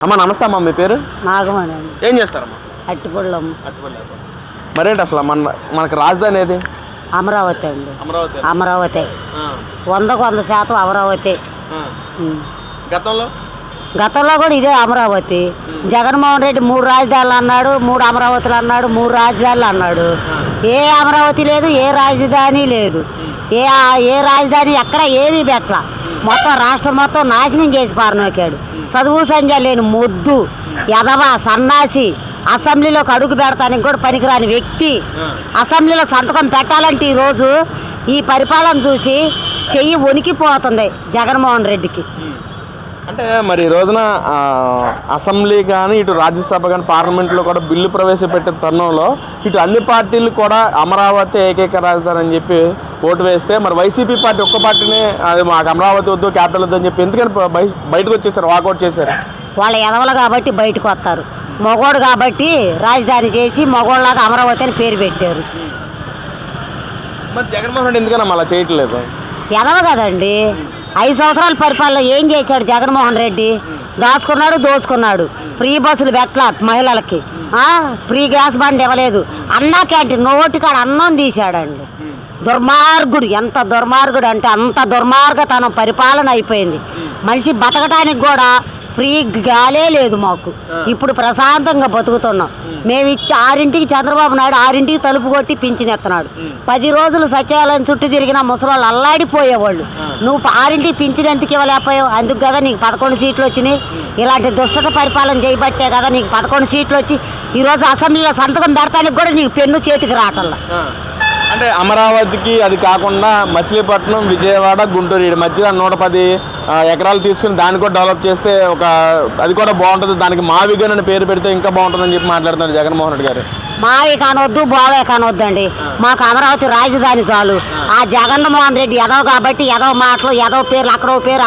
అమ్మ నమస్తే అమ్మ, మీ పేరు? నాగమణి. ఏం చేస్తారమ్మా? అట్టిపళ్ళం. మరేంటి అసలు మనకి రాజధాని ఏది? అమరావతి అండి. అమరావతి. అమరావతి 100% అమరావతి. గతంలో కూడా ఇదే అమరావతి. జగన్మోహన్ రెడ్డి 3 రాజధానులు అన్నాడు, 3 అమరావతులు అన్నాడు, 3 రాజధానులు అన్నాడు. ఏ అమరావతి లేదు, ఏ రాజధాని లేదు, ఏ రాజధాని ఎక్కడ ఏమీ పెట్టలా. మొత్తం రాష్ట్రం మొత్తం నాశనం చేసి పారనోకాడు. చదువు సంధ్య లేని మొద్దు యదవ సన్నాసి, అసెంబ్లీలోకి అడుగు పెడతానికి కూడా పనికిరాని వ్యక్తి. అసెంబ్లీలో సంతకం పెట్టాలంటే ఈరోజు ఈ పరిపాలన చూసి చెయ్యి వణికిపోతుంది జగన్మోహన్ రెడ్డికి. అంటే మరి ఈ రోజున అసెంబ్లీ కానీ ఇటు రాజ్యసభ కానీ పార్లమెంట్లో కూడా బిల్లు ప్రవేశపెట్టిన తరుణంలో ఇటు అన్ని పార్టీలు కూడా అమరావతి ఏకైక రాజధాని అని చెప్పి ఓటు వేస్తే మరి వైసీపీ పార్టీ ఒక్క పార్టీనే అది మాకు అమరావతి వద్దు, క్యాపిటల్ వద్దు అని చెప్పి ఎందుకని బయటకు వచ్చేసారు, వాకౌట్ చేశారు? వాళ్ళ ఎదవలు కాబట్టి బయటకు వస్తారు, మగోడు కాబట్టి రాజధాని చేసి మగోళ్ళలాగా అమరావతి అని పేరు పెట్టారు. మరి జగన్మోహన్ రెడ్డి ఎందుకన్నా అలా చేయట్లేదు? ఎదవ కదండి. 5 సంవత్సరాల పరిపాలన ఏం చేశాడు జగన్మోహన్ రెడ్డి? దాచుకున్నాడు, దోచుకున్నాడు. ఫ్రీ బస్సులు పెట్టలా మహిళలకి, ఫ్రీ గ్యాస్ బండ్ ఇవ్వలేదు, అన్నా క్యాంటీన్ నోటికాడ అన్నం తీశాడండి. దుర్మార్గుడు, ఎంత దుర్మార్గుడు అంటే అంత దుర్మార్గతనం పరిపాలన అయిపోయింది. మనిషి బతకటానికి కూడా ఫ్రీ గాలే లేదు మాకు. ఇప్పుడు ప్రశాంతంగా బతుకుతున్నాం. మేము 6ంటికి చంద్రబాబు నాయుడు 6ంటికి తలుపు కొట్టి పింఛన్ ఎత్తనాడు. 10 రోజులు సచివాలయం చుట్టూ తిరిగిన ముసలాళ్ళు అల్లాడిపోయేవాళ్ళు. నువ్వు 6ంటికి పింఛన్ ఎందుకు ఇవ్వలేకపోయావు? అందుకు కదా నీకు 11 సీట్లు వచ్చినాయి. ఇలాంటి దుష్టత పరిపాలన చేయబట్టే కదా నీకు 11 సీట్లు వచ్చి ఈరోజు అసెంబ్లీలో సంతకం పెడతానికి కూడా నీకు పెన్ను చేతికి రావట్లా. అంటే అమరావతికి అది కాకుండా మచిలీపట్నం, విజయవాడ, గుంటూరు ఈ మధ్యలో 110 ఎకరాలు తీసుకుని దాన్ని కూడా డెవలప్ చేస్తే అది కూడా బాగుంటుంది, దానికి మావిగన్ అని పేరు పెడితే ఇంకా బాగుంటుందని చెప్పి మాట్లాడుతున్నారు జగన్మోహన్ రెడ్డి గారు. మావి కానొద్దు, బావే కానొద్దండి, మాకు అమరావతి రాజధాని చాలు. ఆ జగన్మోహన్ రెడ్డి ఎదవ కాబట్టి ఎదవ మాటలు, ఎదవ పేర్లు,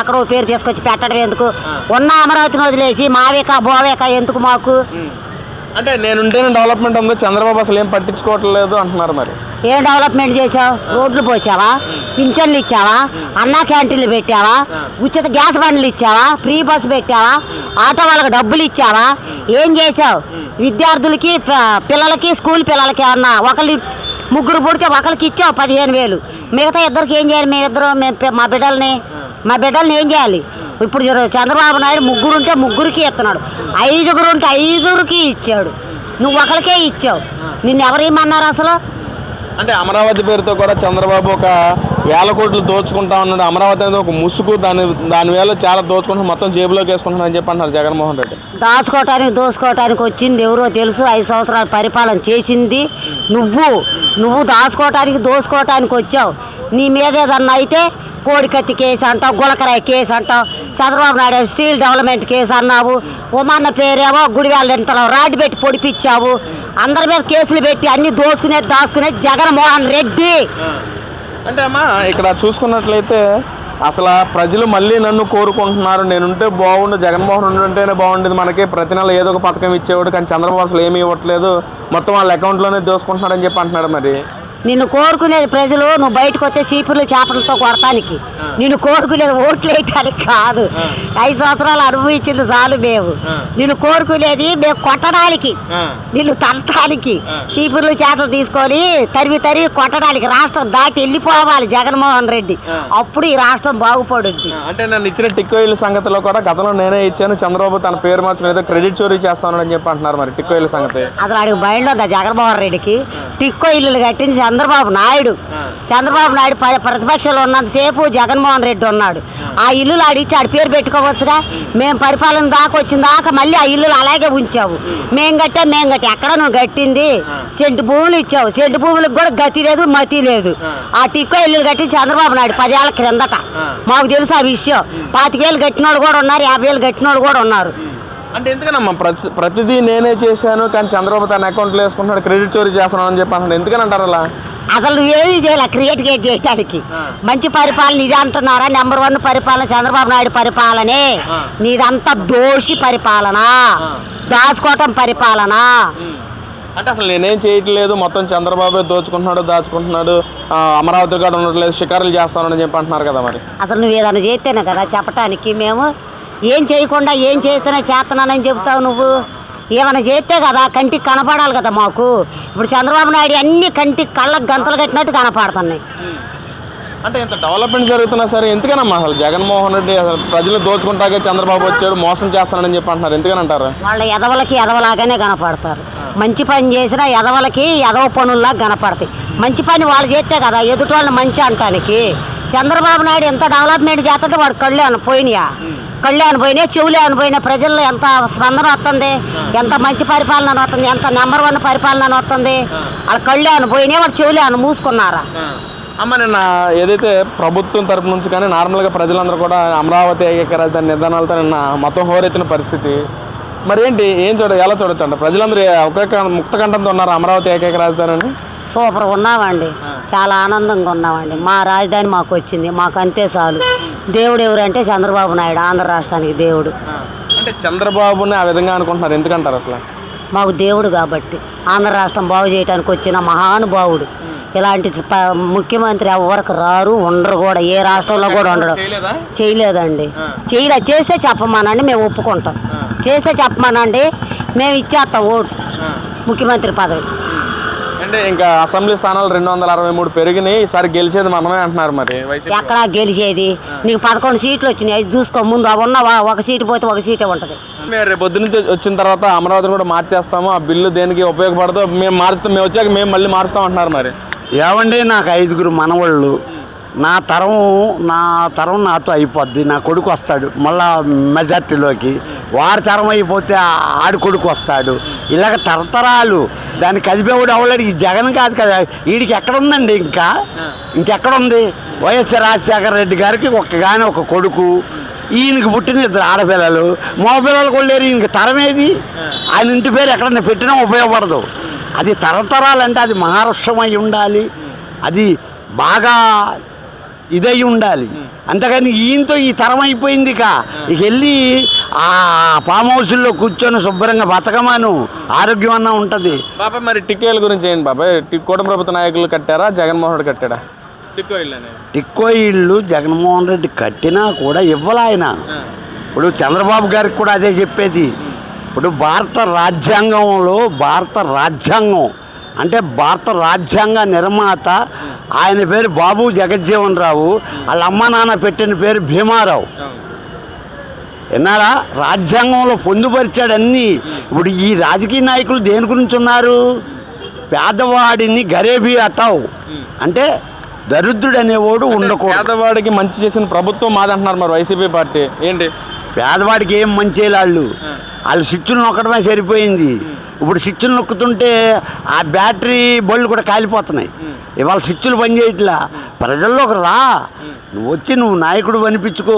అక్కడో పేరు తీసుకొచ్చి పెట్టడం ఎందుకు? ఉన్న అమరావతిని వదిలేసి మావేకా బోవేకా ఎందుకు మాకు? అంటే నేనుంటేనే డెవలప్మెంట్ ఉందో, చంద్రబాబు అసలు ఏం పట్టించుకోవట్లేదు అంటున్నారు. మరి ఏం డెవలప్మెంట్ చేసావు? రోడ్లు పోసావా, పింఛన్లు ఇచ్చావా, అన్నా క్యాంటీన్లు పెట్టావా, ఉచిత గ్యాస్ బండ్లు ఇచ్చావా, ఫ్రీ బస్సు పెట్టావా, ఆటో వాళ్ళకి డబ్బులు ఇచ్చావా? ఏం చేసావు? విద్యార్థులకి, పిల్లలకి, స్కూల్ పిల్లలకి ఏమన్నా ఒకళ్ళు 3 పుడితే ఒకరికి ఇచ్చావు 15,000. మిగతా ఇద్దరికి ఏం చేయాలి? మా బిడ్డల్ని ఏం చేయాలి? ఇప్పుడు చంద్రబాబు నాయుడు 3 ఉంటే 3కి ఇస్తున్నాడు, 5 ఉంటే 5కి ఇచ్చాడు. నువ్వు ఒకరికే ఇచ్చావు. నిన్ను ఎవరు ఏమన్నారు అసలు? అంటే అమరావతి పేరుతో కూడా చంద్రబాబు ఒక 1000 కోట్లు దోచుకుంటా ఉన్నాడు. అమరావతి అనేది ఒక ముసుగు, దాని వేళ చాలా దోచుకుంటున్నాడు, మొత్తం జేబులోకి వేసుకుంటున్నాడు అని చెప్పి అంటున్నారు జగన్మోహన్ రెడ్డి. దోసుకోవటానికి వచ్చింది ఎవరో తెలుసు. 5 సంవత్సరాల పరిపాలన చేసింది నువ్వు దోసుకోవటానికి వచ్చావు. నీ మీద ఏదన్నా అయితే కోడికత్తి కేసు అంటావు, గులకరాయి కేసు అంటావు, Chandrababu Naidu steel development case అన్నావు, ఉమాన్న పేరేమో గుడివాళ్ళ ఇంతలో రాడ్డు పెట్టి పొడిపించావు. అందరి మీద కేసులు పెట్టి అన్ని దాచుకునేది జగన్మోహన్ రెడ్డి. అంటే అమ్మా ఇక్కడ చూసుకున్నట్లయితే అసలు ప్రజలు మళ్ళీ నన్ను కోరుకుంటున్నారు, నేనుంటే బాగుండు, జగన్మోహన్ ఉంటేనే బాగుండేది, మనకి ప్రతి నెల ఏదో ఒక పథకం ఇచ్చేవాడు, కానీ చంద్రబాబు అసలు ఏమీ ఇవ్వట్లేదు, మొత్తం వాళ్ళ అకౌంట్లోనే దోసుకుంటున్నారని చెప్పి అంటున్నాడు. మరి నిన్ను కోరుకునేది ప్రజలు, నువ్వు బయటకు వస్తే చీపుర్లు చేపలతో కొడటానికి. నిన్ను కోరుకునేది ఓట్లు వేయటానికి కాదు. 5 సంవత్సరాలు అనుభవించింది చాలు. నిన్ను కోరుకునేది మేము కొట్టడానికి, నిన్ను తంటానికి, చీపుర్లు చేపలు తీసుకొని తరివి కొట్టడానికి. రాష్ట్రం దాటి వెళ్ళిపోవాలి జగన్మోహన్ రెడ్డి, అప్పుడు ఈ రాష్ట్రం బాగుపడుద్ది. అంటే నన్ను ఇచ్చిన టిక్కో ఇల్లు సంగతిలో కూడా గతంలో నేనే ఇచ్చాను, చంద్రబాబు తన పేరు మార్చుకుని ఏదో క్రెడిట్ చోరీ చేస్తానని చెప్పి అంటున్నారు. మరి టిక్కో ఇల్లు సంగతి అసలు ఆడికి బయటలో ఉందా జగన్మోహన్ రెడ్డికి? టిక్కో ఇల్లులు కట్టించి చంద్రబాబు నాయుడు ప్రతిపక్షంలో ఉన్నంతసేపు జగన్మోహన్ రెడ్డి ఉన్నాడు. ఆ ఇల్లులు ఆడిచ్చి ఆడి పేరు పెట్టుకోవచ్చుగా. మేము పరిపాలన దాకా వచ్చిన దాకా మళ్ళీ ఆ ఇల్లులు అలాగే ఉంచావు. మేము కట్టి ఎక్కడ నువ్వు కట్టింది? సెంటు భూములు ఇచ్చావు, సెంటు భూములకు కూడా గతి లేదు, మతి లేదు. ఆ టిక్కో ఇల్లులు కట్టి చంద్రబాబు నాయుడు 10 ఏళ్ల క్రిందట. మాకు తెలుసు ఆ విషయం. 25,000 కట్టిన వాళ్ళు కూడా ఉన్నారు, 50,000 కట్టిన వాళ్ళు కూడా ఉన్నారు. అంటే ఎందుకనమ్మా ప్రతిదీ నేనే చేశాను కానీ చంద్రబాబు తన అకౌంట్లో వేసుకుంటున్నాడు, క్రెడిట్ చోరీ చేస్తున్నాను అని చెప్పి అంటున్నాడు, ఎందుకని అంటారు అలా? అసలు నువ్వేమీ చేయాలి క్రియేట్ చేయటానికి. మంచి పరిపాలన ఇది అంటున్నారా? నెంబర్ 1 పరిపాలన చంద్రబాబు నాయుడు పరిపాలనే. నీదంతా దోషి పరిపాలన, దాచుకోవటం పరిపాలన. అంటే అసలు నేనేం చేయట్లేదు, మొత్తం చంద్రబాబు దాచుకుంటున్నాడు, అమరావతి కూడా ఉండట్లేదు, షికారులు చేస్తానని చెప్పి అంటున్నారు కదా. మరి అసలు నువ్వు ఏదైనా చేస్తేనే కదా చెప్పటానికి. మేము ఏం చేయకుండా ఏం చేస్తున్నానని చెబుతావు నువ్వు? ఏమైనా చేస్తే కదా కంటికి కనపడాలి కదా మాకు. ఇప్పుడు చంద్రబాబు నాయుడు అన్ని కంటికి కళ్ళకు గంతలు కట్టినట్టు కనపడుతున్నాయి. అంటే ఇంత డెవలప్మెంట్ జరుగుతున్నా సరే ఎందుకనమ్మా అసలు జగన్మోహన్ రెడ్డి అసలు ప్రజలు దోచుకుంటాకే చంద్రబాబు వచ్చాడు మోసం చేస్తానని చెప్పి అంటున్నారు, ఎందుకనంటారు? వాళ్ళ ఎదవలకి ఎదవలాగానే కనపడతారు. మంచి పని చేసినా ఎదవలకి ఎదవ పనుల్లాగా కనపడతాయి. మంచి పని వాళ్ళు చేస్తే కదా ఎదుటి వాళ్ళని మంచి అంటానికి. చంద్రబాబు నాయుడు ఎంత డెవలప్మెంట్ చేస్తుంటే వాడు కళ్ళు పోయినాయా? కళ్ళు పోయినాయి, చెవులే పోయినాయి. ప్రజల్లో ఎంత స్పందన వస్తుంది, ఎంత మంచి పరిపాలన వస్తుంది, ఎంత నెంబర్ 1 పరిపాలన వస్తుంది. వాళ్ళ కళ్ళు పోయినాయి, వాడు చెవులే మూసుకున్నారా? అమ్మ నిన్న ఏదైతే ప్రభుత్వం తరపు నుంచి కానీ నార్మల్గా ప్రజలందరూ కూడా అమరావతి ఏకైక రాజధాని నిర్ధారణలతో నిన్న మొత్తం హోరెత్తిన పరిస్థితి. మరి ఏంటి ఎలా చూడొచ్చు అంట ప్రజలందరూ ఒకే ముక్త కంఠంతో ఉన్నారు అమరావతి ఏకైక రాజధాని అని? సూపర్ ఉన్నామండి, చాలా ఆనందంగా ఉన్నామండి. మా రాజధాని మాకు వచ్చింది, మాకు అంతే చాలు. దేవుడు ఎవరంటే చంద్రబాబు నాయుడు, ఆంధ్ర రాష్ట్రానికి దేవుడు. అంటే చంద్రబాబుని ఆ విధంగా అనుకుంటున్నారు, ఎందుకంటారు అసలు? మాకు దేవుడు కాబట్టి. ఆంధ్ర రాష్ట్రం బాగు చేయడానికి వచ్చిన మహానుభావుడు. ఇలాంటి ముఖ్యమంత్రి ఎవరికి రారు, ఉండరు కూడా. ఏ రాష్ట్రంలో కూడా ఉండడు. చేయలేదండి. చేస్తే చెప్పమానండి, మేము ఒప్పుకుంటాం. చేస్తే చెప్పమానండి, మేము ఇచ్చేస్తాం ఓటు ముఖ్యమంత్రి పదవి. అంటే ఇంకా అసెంబ్లీ స్థానాలు 263 పెరిగినాయి, ఈసారి గెలిచేది మనమే అంటున్నారు. మరి ఎక్కడా గెలిచేది? నీకు 11 సీట్లు వచ్చినాయి, అది చూసుకో. ముందు అవి ఉన్నవా? ఒక సీటు పోతే ఒక సీటే ఉంటుంది. మేము రేపు పొద్దు నుంచి వచ్చిన తర్వాత అమరావతిని కూడా మార్చేస్తాము, ఆ బిల్లు దేనికి ఉపయోగపడదో మేము మారుస్తాం, మేము వచ్చాక మేము మళ్ళీ మారుస్తాం అంటున్నారు. మరి ఏమండి, నాకు 5 మనవాళ్ళు. నా తరం నాతో అయిపోద్ది. నా కొడుకు వస్తాడు మళ్ళా మెజార్టీలోకి. వారి తరం అయిపోతే ఆడి కొడుకు వస్తాడు. ఇలాగ తరతరాలు దాన్ని కదిపేవాడు అవలేడు. ఈ జగన్ కాదు కదా, వీడికి ఎక్కడుందండి? ఇంకెక్కడుంది? వైఎస్ రాజశేఖర రెడ్డి గారికి ఒక కొడుకు, ఈయనకి పుట్టిన 2 ఆడపిల్లలు, మగ పిల్లలు కూడా లేరు. ఈయనకి తరం ఏది? ఆయన ఇంటి పేరు ఎక్కడన్నా పెట్టినా ఉపయోగపడదు. అది తరతరాలంటే అది మహారాష్ట్రం అయి ఉండాలి, అది బాగా ఇదై ఉండాలి. అంతేగాని ఈయనతో ఈ తరం అయిపోయింది. ఇక వెళ్ళి ఆ ఫామ్ హౌస్లో కూర్చొని శుభ్రంగా బతకమాను, ఆరోగ్యం అన్నా ఉంటుంది. బాబాయ్ మరి టిక్కో గురించి ఏంటి బాబాయ్? కూటమి ప్రభుత్వ నాయకులు కట్టారా, జగన్మోహన్ రెడ్డి కట్టాడా టిక్కో ఇళ్ళు? జగన్మోహన్ రెడ్డి కట్టినా కూడా ఇవ్వాలి ఆయన. ఇప్పుడు చంద్రబాబు గారికి కూడా అదే చెప్పేది. ఇప్పుడు భారత రాజ్యాంగం అంటే భారత రాజ్యాంగ నిర్మాత ఆయన పేరు బాబు జగజ్జీవన్ రావు, వాళ్ళ అమ్మ నాన్న పెట్టిన పేరు భీమారావు. విన్నారా? రాజ్యాంగంలో పొందుపరిచాడు అన్నీ. ఇప్పుడు ఈ రాజకీయ నాయకులు దేని గురించి ఉన్నారు? పేదవాడిని గరీబీ హటావ్ అంటే దరిద్రుడు అనేవాడు ఉండకూడదు. పేదవాడికి మంచి చేసిన ప్రభుత్వం మాదంటున్నారు మరి వైసీపీ పార్టీ. ఏంటి పేదవాడికి ఏం మంచి వాళ్ళు స్విచ్లు నొక్కడమే సరిపోయింది. ఇప్పుడు స్విచ్లు నొక్కుతుంటే ఆ బ్యాటరీ బళ్ళు కూడా కాలిపోతున్నాయి. ఇవాళ స్విచ్లు పనిచేయట్లా. ప్రజల్లోకి రా, నువ్వు నాయకుడు అనిపించుకో.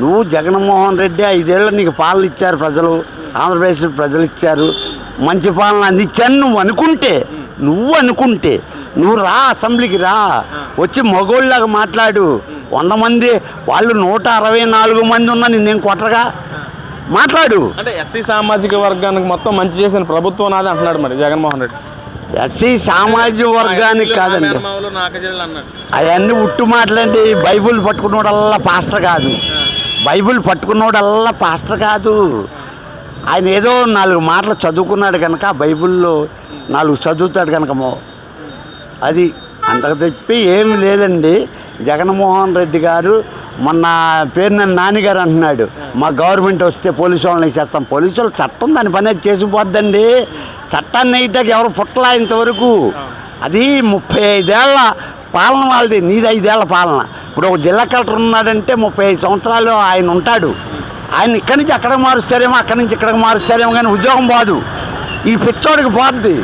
నువ్వు జగన్మోహన్ రెడ్డి 5 ఏళ్ళు నీకు పాలన ఇచ్చారు ప్రజలు, ఆంధ్రప్రదేశ్ ప్రజలు ఇచ్చారు, మంచి పాలన అందించాను నువ్వు అనుకుంటే నువ్వు రా, అసెంబ్లీకి రా, వచ్చి మగోళ్ళలాగా మాట్లాడు. 100 మంది వాళ్ళు 164 మంది ఉన్నా నిన్నేం కొట్టగా మాట్లాడు. అంటే ఎస్సీ సామాజిక వర్గానికి మొత్తం మంచి చేసిన ప్రభుత్వం నాది అంటున్నాడు మరి జగన్మోహన్ రెడ్డి. ఎస్సీ సామాజిక వర్గానికి కాదండి, అవన్నీ ఉట్టు మాటలండి. బైబుల్ పట్టుకున్నోడల్లా పాస్టర్ కాదు. ఆయన ఏదో 4 మాటలు చదువుకున్నాడు కనుక, బైబిల్లో 4 చదువుతాడు కనుక అది అంతకు చెప్పి ఏమి లేదండి. జగన్మోహన్ రెడ్డి గారు మొన్న పేరు నాన్నగారు అంటున్నాడు, మా గవర్నమెంట్ వస్తే పోలీసు వాళ్ళని చేస్తాం. పోలీసు వాళ్ళు చట్టం దాని పని అది చేసిపోద్దండి. చట్టాన్ని వేయటానికి ఎవరు పుట్టలా ఇంతవరకు. అది 35 ఏళ్ల పాలన వాళ్ళది, నీది 5 ఏళ్ల పాలన. ఇప్పుడు ఒక జిల్లా కలెక్టర్ ఉన్నాడంటే 35 సంవత్సరాలు ఆయన ఉంటాడు. ఆయన ఇక్కడి నుంచి అక్కడికి మారుస్తారేమో, అక్కడి నుంచి ఇక్కడికి మారుస్తారేమో, కానీ ఉద్యోగం పోదు. ఈ పిచ్చోడికి పోద్ది.